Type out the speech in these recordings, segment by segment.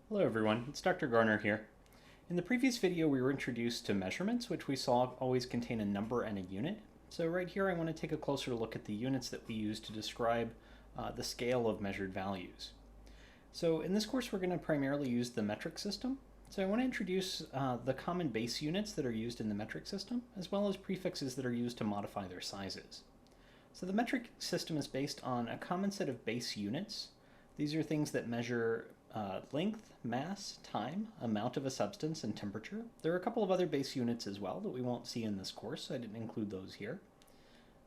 Hello everyone, it's Dr. Garner here. In the previous video we were introduced to measurements, which we saw always contain a number and a unit. So right here I want to take a closer look at the units that we use to describe the scale of measured values. So in this course we're going to primarily use the metric system. So I want to introduce the common base units that are used in the metric system, as well as prefixes that are used to modify their sizes. So the metric system is based on a common set of base units. These are things that measure length, mass, time, amount of a substance, and temperature. There are a couple of other base units as well that we won't see in this course, so I didn't include those here.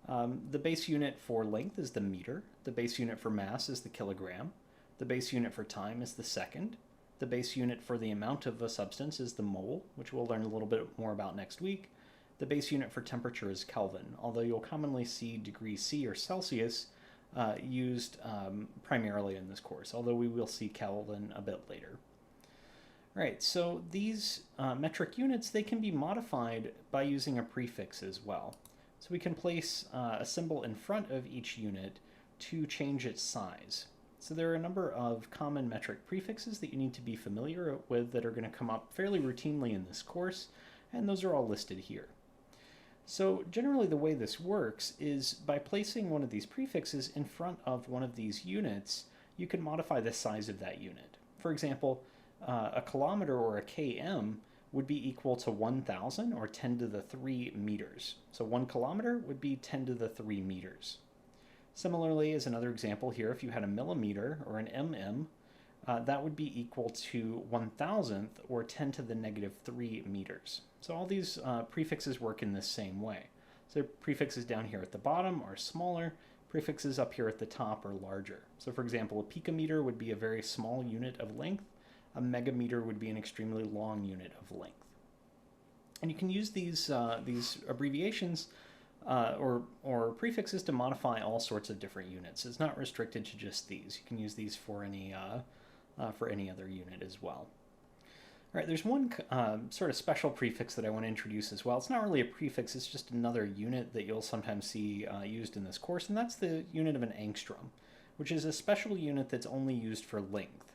The base unit for length is the meter. The base unit for mass is the kilogram. The base unit for time is the second. The base unit for the amount of a substance is the mole, which we'll learn a little bit more about next week. The base unit for temperature is Kelvin, although you'll commonly see degrees C or Celsius used primarily in this course, although we will see Kelvin a bit later. All right, so these metric units, they can be modified by using a prefix as well. So we can place a symbol in front of each unit to change its size. So there are a number of common metric prefixes that you need to be familiar with that are going to come up fairly routinely in this course, and those are all listed here. So generally the way this works is by placing one of these prefixes in front of one of these units, you can modify the size of that unit. For example, a kilometer or a km would be equal to 1,000 or 10 to the 3 meters. So 1 kilometer would be 10 to the 3 meters. Similarly, as another example here, if you had a millimeter or an mm, that would be equal to 1,000th or 10 to the negative 3 meters. So all these prefixes work in this same way. So prefixes down here at the bottom are smaller, prefixes up here at the top are larger. So for example, a picometer would be a very small unit of length, a megameter would be an extremely long unit of length. And you can use these abbreviations or prefixes to modify all sorts of different units. It's not restricted to just these. You can use these for any other unit as well. All right, there's one sort of special prefix that I want to introduce as well. It's not really a prefix, it's just another unit that you'll sometimes see used in this course, and that's the unit of an angstrom, which is a special unit that's only used for length.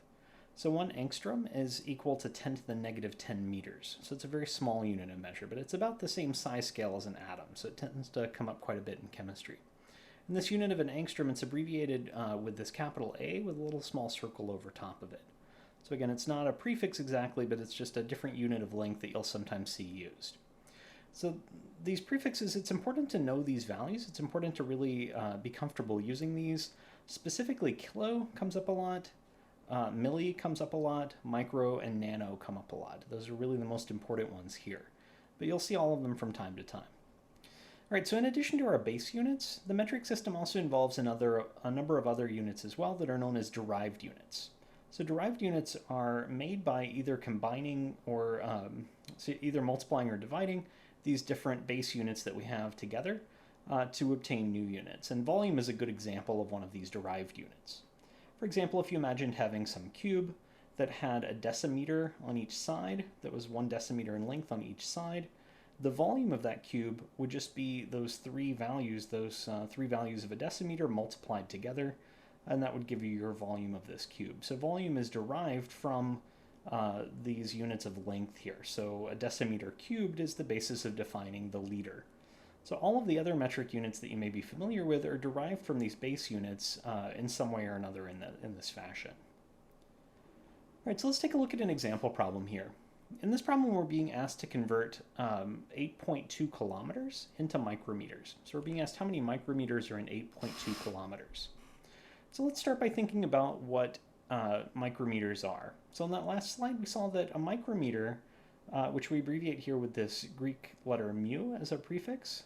So 1 angstrom is equal to 10 to the negative 10 meters. So it's a very small unit of measure, but it's about the same size scale as an atom, so it tends to come up quite a bit in chemistry. And this unit of an angstrom, it's abbreviated with this capital A with a little small circle over top of it. So again, it's not a prefix exactly, but it's just a different unit of length that you'll sometimes see used. So these prefixes, it's important to know these values. It's important to really be comfortable using these. Specifically, kilo comes up a lot. Milli comes up a lot. Micro and nano come up a lot. Those are really the most important ones here. But you'll see all of them from time to time. All right, so in addition to our base units, the metric system also involves a number of other units as well that are known as derived units. So derived units are made by either combining or so either multiplying or dividing these different base units that we have together to obtain new units. And volume is a good example of one of these derived units. For example, if you imagined having some cube that had a decimeter on each side, that was 1 decimeter in length on each side, the volume of that cube would just be those three values of a decimeter multiplied together, and that would give you your volume of this cube. So volume is derived from these units of length here. So a decimeter cubed is the basis of defining the liter. So all of the other metric units that you may be familiar with are derived from these base units in some way or another in this fashion. All right, so let's take a look at an example problem here. In this problem, we're being asked to convert 8.2 kilometers into micrometers. So we're being asked how many micrometers are in 8.2 kilometers. So let's start by thinking about what micrometers are. So in that last slide, we saw that a micrometer, which we abbreviate here with this Greek letter mu as a prefix,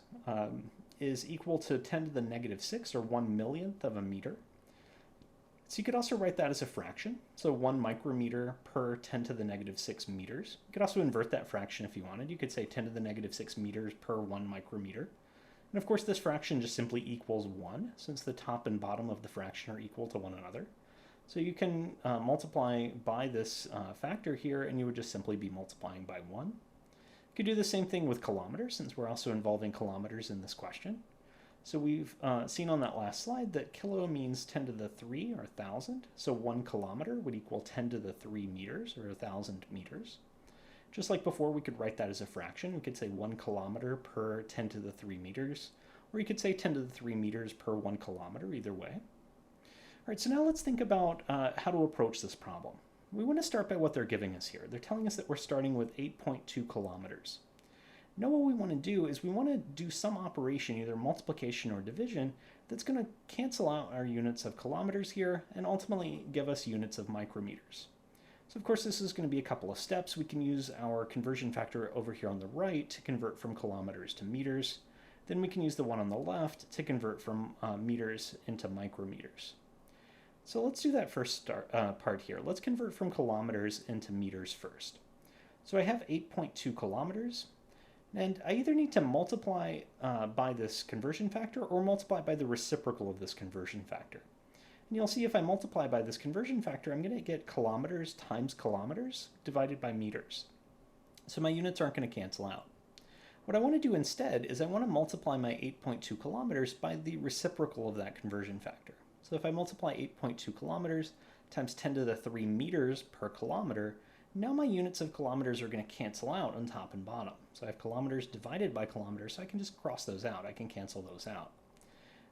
is equal to 10 to the negative 6, or 1 millionth of a meter. So you could also write that as a fraction, so 1 micrometer per 10 to the negative 6 meters. You could also invert that fraction if you wanted. You could say 10 to the negative 6 meters per 1 micrometer. And of course, this fraction just simply equals 1, since the top and bottom of the fraction are equal to one another. So you can multiply by this factor here, and you would just simply be multiplying by 1. You could do the same thing with kilometers, since we're also involving kilometers in this question. So we've seen on that last slide that kilo means 10 to the 3 or 1,000. So 1 kilometer would equal 10 to the 3 meters or 1,000 meters. Just like before, we could write that as a fraction. We could say 1 kilometer per 10 to the 3 meters, or you could say 10 to the 3 meters per 1 kilometer, either way. All right, so now let's think about how to approach this problem. We want to start by what they're giving us here. They're telling us that we're starting with 8.2 kilometers. Now what we want to do is we want to do some operation, either multiplication or division, that's going to cancel out our units of kilometers here and ultimately give us units of micrometers. So of course this is going to be a couple of steps. We can use our conversion factor over here on the right to convert from kilometers to meters. Then we can use the one on the left to convert from meters into micrometers. So let's do that first part here. Let's convert from kilometers into meters first. So I have 8.2 kilometers. And I either need to multiply by this conversion factor or multiply by the reciprocal of this conversion factor. And you'll see if I multiply by this conversion factor, I'm going to get kilometers times kilometers divided by meters. So my units aren't going to cancel out. What I want to do instead is I want to multiply my 8.2 kilometers by the reciprocal of that conversion factor. So if I multiply 8.2 kilometers times 10 to the 3 meters per kilometer, now my units of kilometers are going to cancel out on top and bottom. So I have kilometers divided by kilometers, so I can just cross those out. I can cancel those out.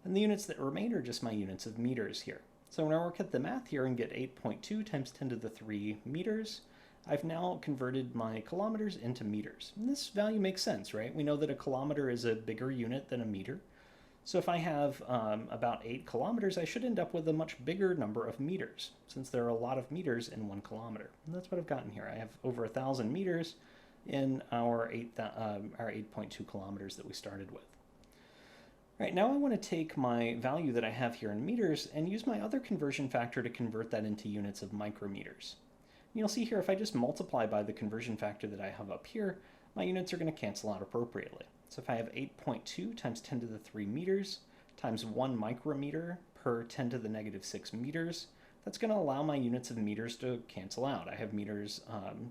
And the units that remain are just my units of meters here. So when I work at the math here and get 8.2 times 10 to the 3 meters, I've now converted my kilometers into meters. And this value makes sense, right? We know that a kilometer is a bigger unit than a meter. So if I have about 8 kilometers, I should end up with a much bigger number of meters, since there are a lot of meters in 1 kilometer. And that's what I've gotten here. I have over 1,000 meters in our 8.2 kilometers that we started with. All right, now I want to take my value that I have here in meters and use my other conversion factor to convert that into units of micrometers. You'll see here, if I just multiply by the conversion factor that I have up here, my units are going to cancel out appropriately. So if I have 8.2 times 10 to the 3 meters times 1 micrometer per 10 to the negative 6 meters, that's going to allow my units of meters to cancel out. I have meters I'm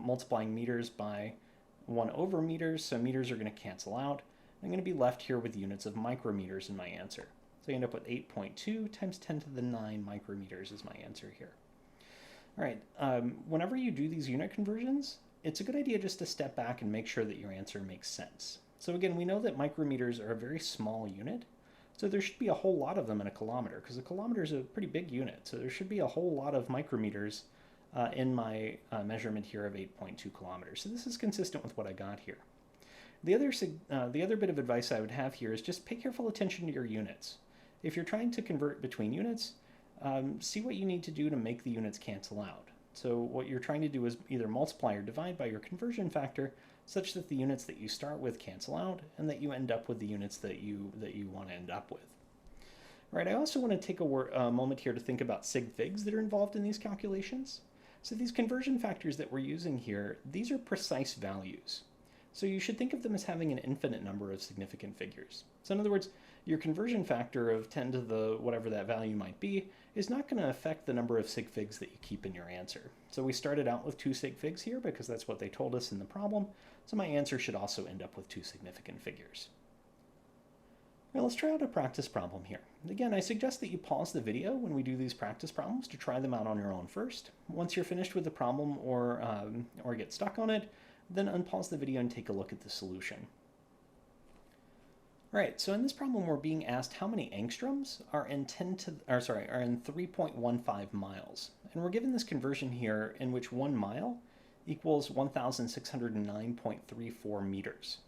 multiplying meters by 1 over meters, so meters are going to cancel out. I'm going to be left here with units of micrometers in my answer. So I end up with 8.2 times 10 to the 9 micrometers is my answer here. All right, whenever you do these unit conversions, it's a good idea just to step back and make sure that your answer makes sense. So again, we know that micrometers are a very small unit, so there should be a whole lot of them in a kilometer, because a kilometer is a pretty big unit, so there should be a whole lot of micrometers in my measurement here of 8.2 kilometers. So this is consistent with what I got here. The other bit of advice I would have here is just pay careful attention to your units. If you're trying to convert between units, see what you need to do to make the units cancel out. So what you're trying to do is either multiply or divide by your conversion factor such that the units that you start with cancel out and that you end up with the units that you want to end up with. All right, I also want to take a moment here to think about sig figs that are involved in these calculations. So these conversion factors that we're using here, these are precise values. So you should think of them as having an infinite number of significant figures. So in other words, your conversion factor of 10 to the whatever that value might be is not going to affect the number of sig figs that you keep in your answer. So we started out with 2 sig figs here because that's what they told us in the problem. So my answer should also end up with 2 significant figures. Now let's try out a practice problem here. Again, I suggest that you pause the video when we do these practice problems to try them out on your own first. Once you're finished with the problem or get stuck on it, then unpause the video and take a look at the solution. All right, so in this problem we're being asked how many angstroms are in 3.15 miles. And we're given this conversion here in which 1 mile equals 1,609.34 meters.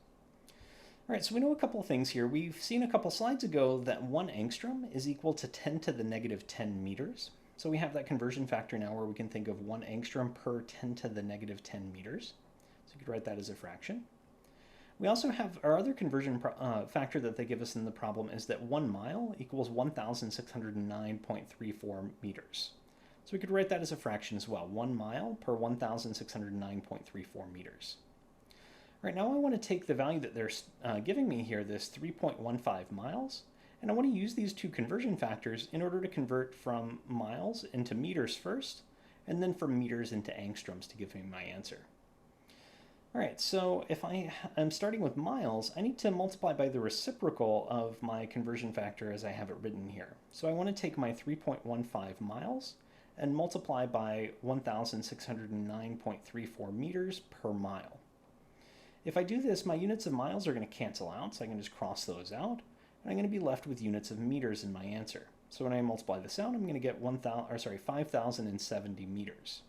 All right, so we know a couple of things here. We've seen a couple slides ago that 1 angstrom is equal to 10 to the negative 10 meters. So we have that conversion factor now where we can think of 1 angstrom per 10 to the negative 10 meters. So you could write that as a fraction. We also have our other conversion factor that they give us in the problem is that 1 mile equals 1,609.34 meters. So we could write that as a fraction as well, 1 mile per 1,609.34 meters. All right, now I want to take the value that they're giving me here, this 3.15 miles, and I want to use these 2 conversion factors in order to convert from miles into meters first, and then from meters into angstroms to give me my answer. All right, so if I am starting with miles, I need to multiply by the reciprocal of my conversion factor as I have it written here. So I want to take my 3.15 miles and multiply by 1,609.34 meters per mile. If I do this, my units of miles are going to cancel out, so I can just cross those out, and I'm going to be left with units of meters in my answer. So when I multiply this out, I'm going to get 5,070 meters.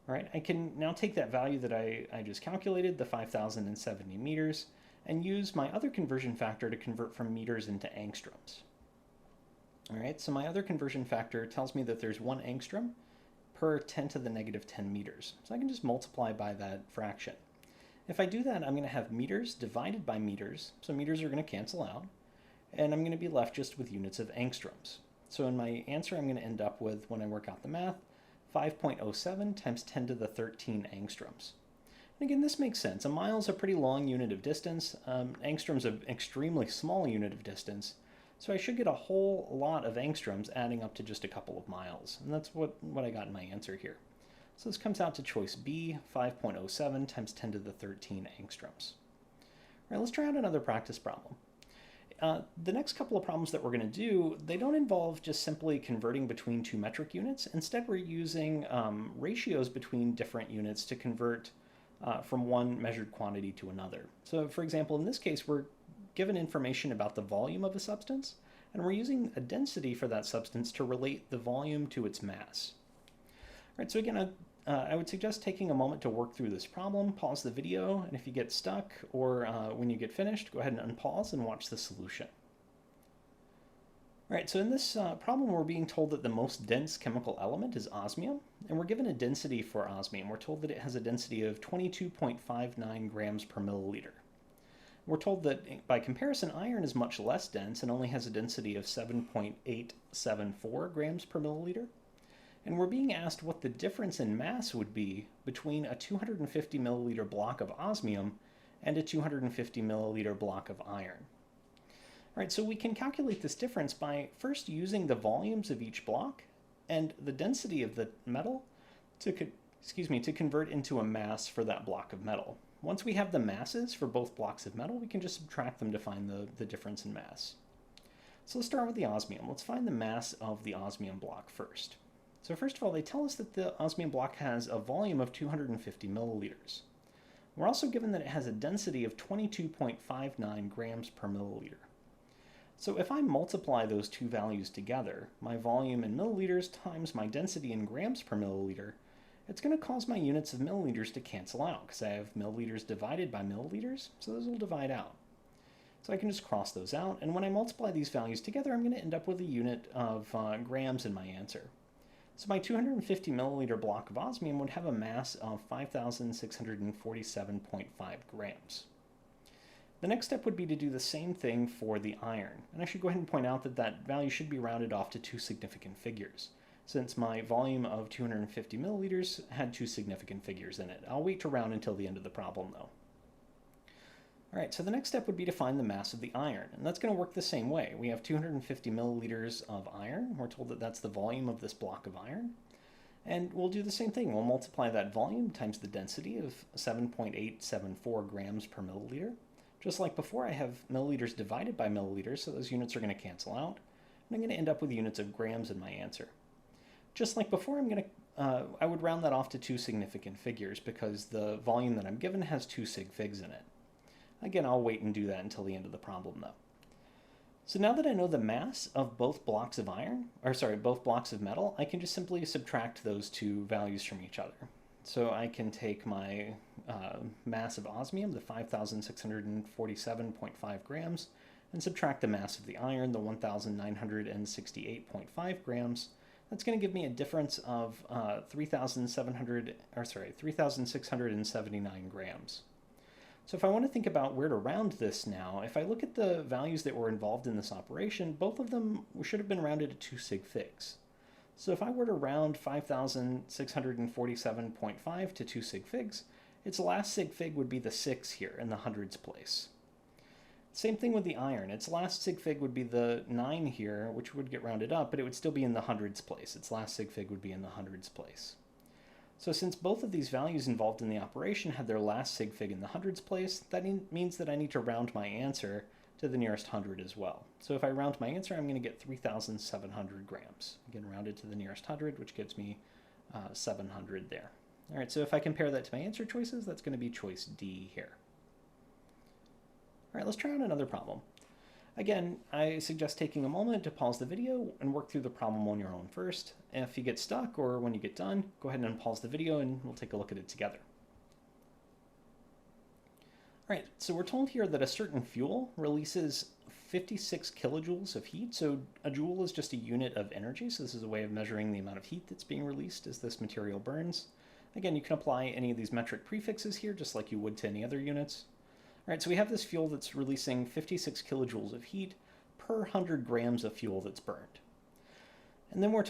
All right, I can now take that value that I just calculated, the 5,070 meters, and use my other conversion factor to convert from meters into angstroms. All right, so my other conversion factor tells me that there's 1 angstrom per 10 to the negative 10 meters. So I can just multiply by that fraction. If I do that, I'm going to have meters divided by meters, so meters are going to cancel out, and I'm going to be left just with units of angstroms. So in my answer, I'm going to end up with, when I work out the math, 5.07 times 10 to the 13 angstroms. And again, this makes sense. A mile is a pretty long unit of distance. Angstroms an extremely small unit of distance. So I should get a whole lot of angstroms adding up to just a couple of miles. And that's what I got in my answer here. So this comes out to choice B, 5.07 times 10 to the 13 angstroms. All right, let's try out another practice problem. The next couple of problems that we're going to do, they don't involve just simply converting between two metric units. Instead, we're using ratios between different units to convert from one measured quantity to another. So for example, in this case, we're given information about the volume of a substance, and we're using a density for that substance to relate the volume to its mass. All right, so again, I would suggest taking a moment to work through this problem, pause the video, and if you get stuck or when you get finished, go ahead and unpause and watch the solution. All right, so in this problem, we're being told that the most dense chemical element is osmium, and we're given a density for osmium. We're told that it has a density of 22.59 grams per milliliter. We're told that by comparison, iron is much less dense and only has a density of 7.874 grams per milliliter. And we're being asked what the difference in mass would be between a 250 milliliter block of osmium and a 250 milliliter block of iron. All right, so we can calculate this difference by first using the volumes of each block and the density of the metal to convert into a mass for that block of metal. Once we have the masses for both blocks of metal, we can just subtract them to find the difference in mass. So let's start with the osmium. Let's find the mass of the osmium block first. So first of all, they tell us that the osmium block has a volume of 250 milliliters. We're also given that it has a density of 22.59 grams per milliliter. So if I multiply those two values together, my volume in milliliters times my density in grams per milliliter, it's going to cause my units of milliliters to cancel out because I have milliliters divided by milliliters, so those will divide out. So I can just cross those out, and when I multiply these values together, I'm going to end up with a unit of grams in my answer. So my 250 milliliter block of osmium would have a mass of 5,647.5 grams. The next step would be to do the same thing for the iron. And I should go ahead and point out that that value should be rounded off to two significant figures, since my volume of 250 milliliters had two significant figures in it. I'll wait to round until the end of the problem, though. All right, so the next step would be to find the mass of the iron, and that's going to work the same way. We have 250 milliliters of iron. We're told that that's the volume of this block of iron. And we'll do the same thing. We'll multiply that volume times the density of 7.874 grams per milliliter. Just like before, I have milliliters divided by milliliters, so those units are going to cancel out. And I'm going to end up with units of grams in my answer. Just like before, I would round that off to two significant figures because the volume that I'm given has two sig figs in it. Again, I'll wait and do that until the end of the problem, though. So now that I know the mass of both blocks of both blocks of metal, I can just simply subtract those two values from each other. So I can take my mass of osmium, the 5,647.5 grams, and subtract the mass of the iron, the 1,968.5 grams. That's going to give me a difference of 3,679 grams. So if I want to think about where to round this now, if I look at the values that were involved in this operation, both of them should have been rounded to two sig figs. So if I were to round 5,647.5 to two sig figs, its last sig fig would be the 6 here in the hundreds place. Same thing with the iron. Its last sig fig would be the 9 here, which would get rounded up, but it would still be in the hundreds place. Its last sig fig would be in the hundreds place. So since both of these values involved in the operation had their last sig fig in the hundreds place, that means that I need to round my answer to the nearest hundred as well. So if I round my answer, I'm going to get 3,700 grams. Again, rounded to the nearest hundred, which gives me 700 there. All right, so if I compare that to my answer choices, that's going to be choice D here. All right, let's try out another problem. Again, I suggest taking a moment to pause the video and work through the problem on your own first. If you get stuck or when you get done, go ahead and unpause the video and we'll take a look at it together. All right, so we're told here that a certain fuel releases 56 kilojoules of heat. So a joule is just a unit of energy. So this is a way of measuring the amount of heat that's being released as this material burns. Again, you can apply any of these metric prefixes here just like you would to any other units. All right, so we have this fuel that's releasing 56 kilojoules of heat per 100 grams of fuel that's burned. And then we're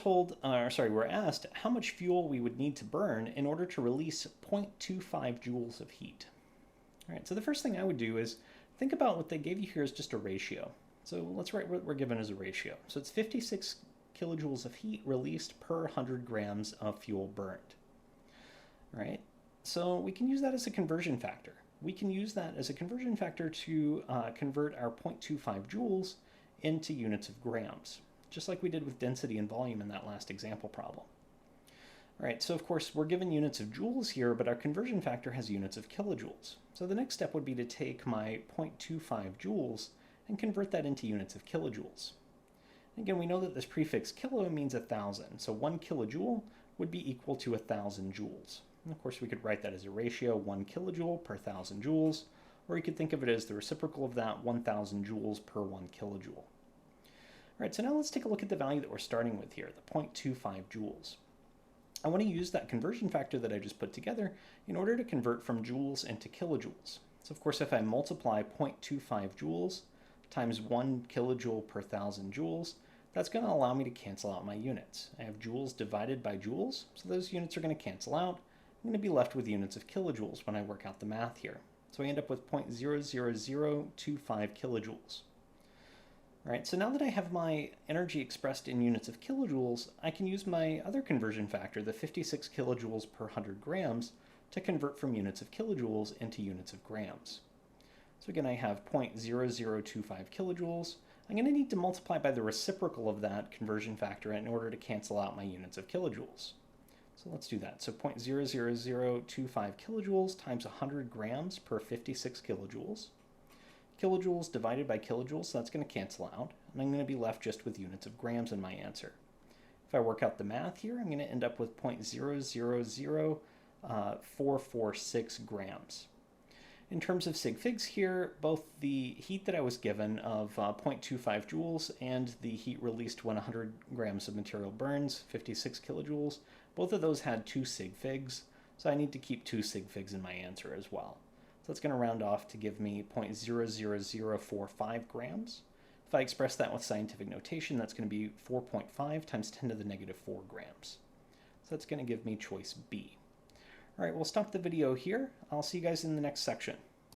asked how much fuel we would need to burn in order to release 0.25 joules of heat. All right, so the first thing I would do is think about what they gave you here as just a ratio. So let's write what we're given as a ratio. So it's 56 kilojoules of heat released per 100 grams of fuel burned. All right, so we can use that as a conversion factor. We can use that as a conversion factor to convert our 0.25 joules into units of grams, just like we did with density and volume in that last example problem. All right, so of course we're given units of joules here, but our conversion factor has units of kilojoules. So the next step would be to take my 0.25 joules and convert that into units of kilojoules. Again, we know that this prefix kilo means 1,000, so 1 kilojoule would be equal to 1,000 joules. And of course, we could write that as a ratio, 1 kilojoule per 1,000 joules, or you could think of it as the reciprocal of that, 1,000 joules per 1 kilojoule. All right, so now let's take a look at the value that we're starting with here, the 0.25 joules. I want to use that conversion factor that I just put together in order to convert from joules into kilojoules. So of course, if I multiply 0.25 joules times 1 kilojoule per 1,000 joules, that's going to allow me to cancel out my units. I have joules divided by joules, so those units are going to cancel out. I'm going to be left with units of kilojoules when I work out the math here. So I end up with 0.00025 kilojoules. All right, so now that I have my energy expressed in units of kilojoules, I can use my other conversion factor, the 56 kilojoules per 100 grams, to convert from units of kilojoules into units of grams. So again, I have 0.0025 kilojoules. I'm going to need to multiply by the reciprocal of that conversion factor in order to cancel out my units of kilojoules. So let's do that. So 0.00025 kilojoules times 100 grams per 56 kilojoules. Kilojoules divided by kilojoules, so that's going to cancel out, and I'm going to be left just with units of grams in my answer. If I work out the math here, I'm going to end up with 0.000446 grams. In terms of sig figs here, both the heat that I was given of 0.25 joules and the heat released when 100 grams of material burns, 56 kilojoules, both of those had 2 sig figs, so I need to keep 2 sig figs in my answer as well. So that's going to round off to give me 0.00045 grams. If I express that with scientific notation, that's going to be 4.5 times 10 to the negative 4 grams. So that's going to give me choice B. All right, we'll stop the video here. I'll see you guys in the next section.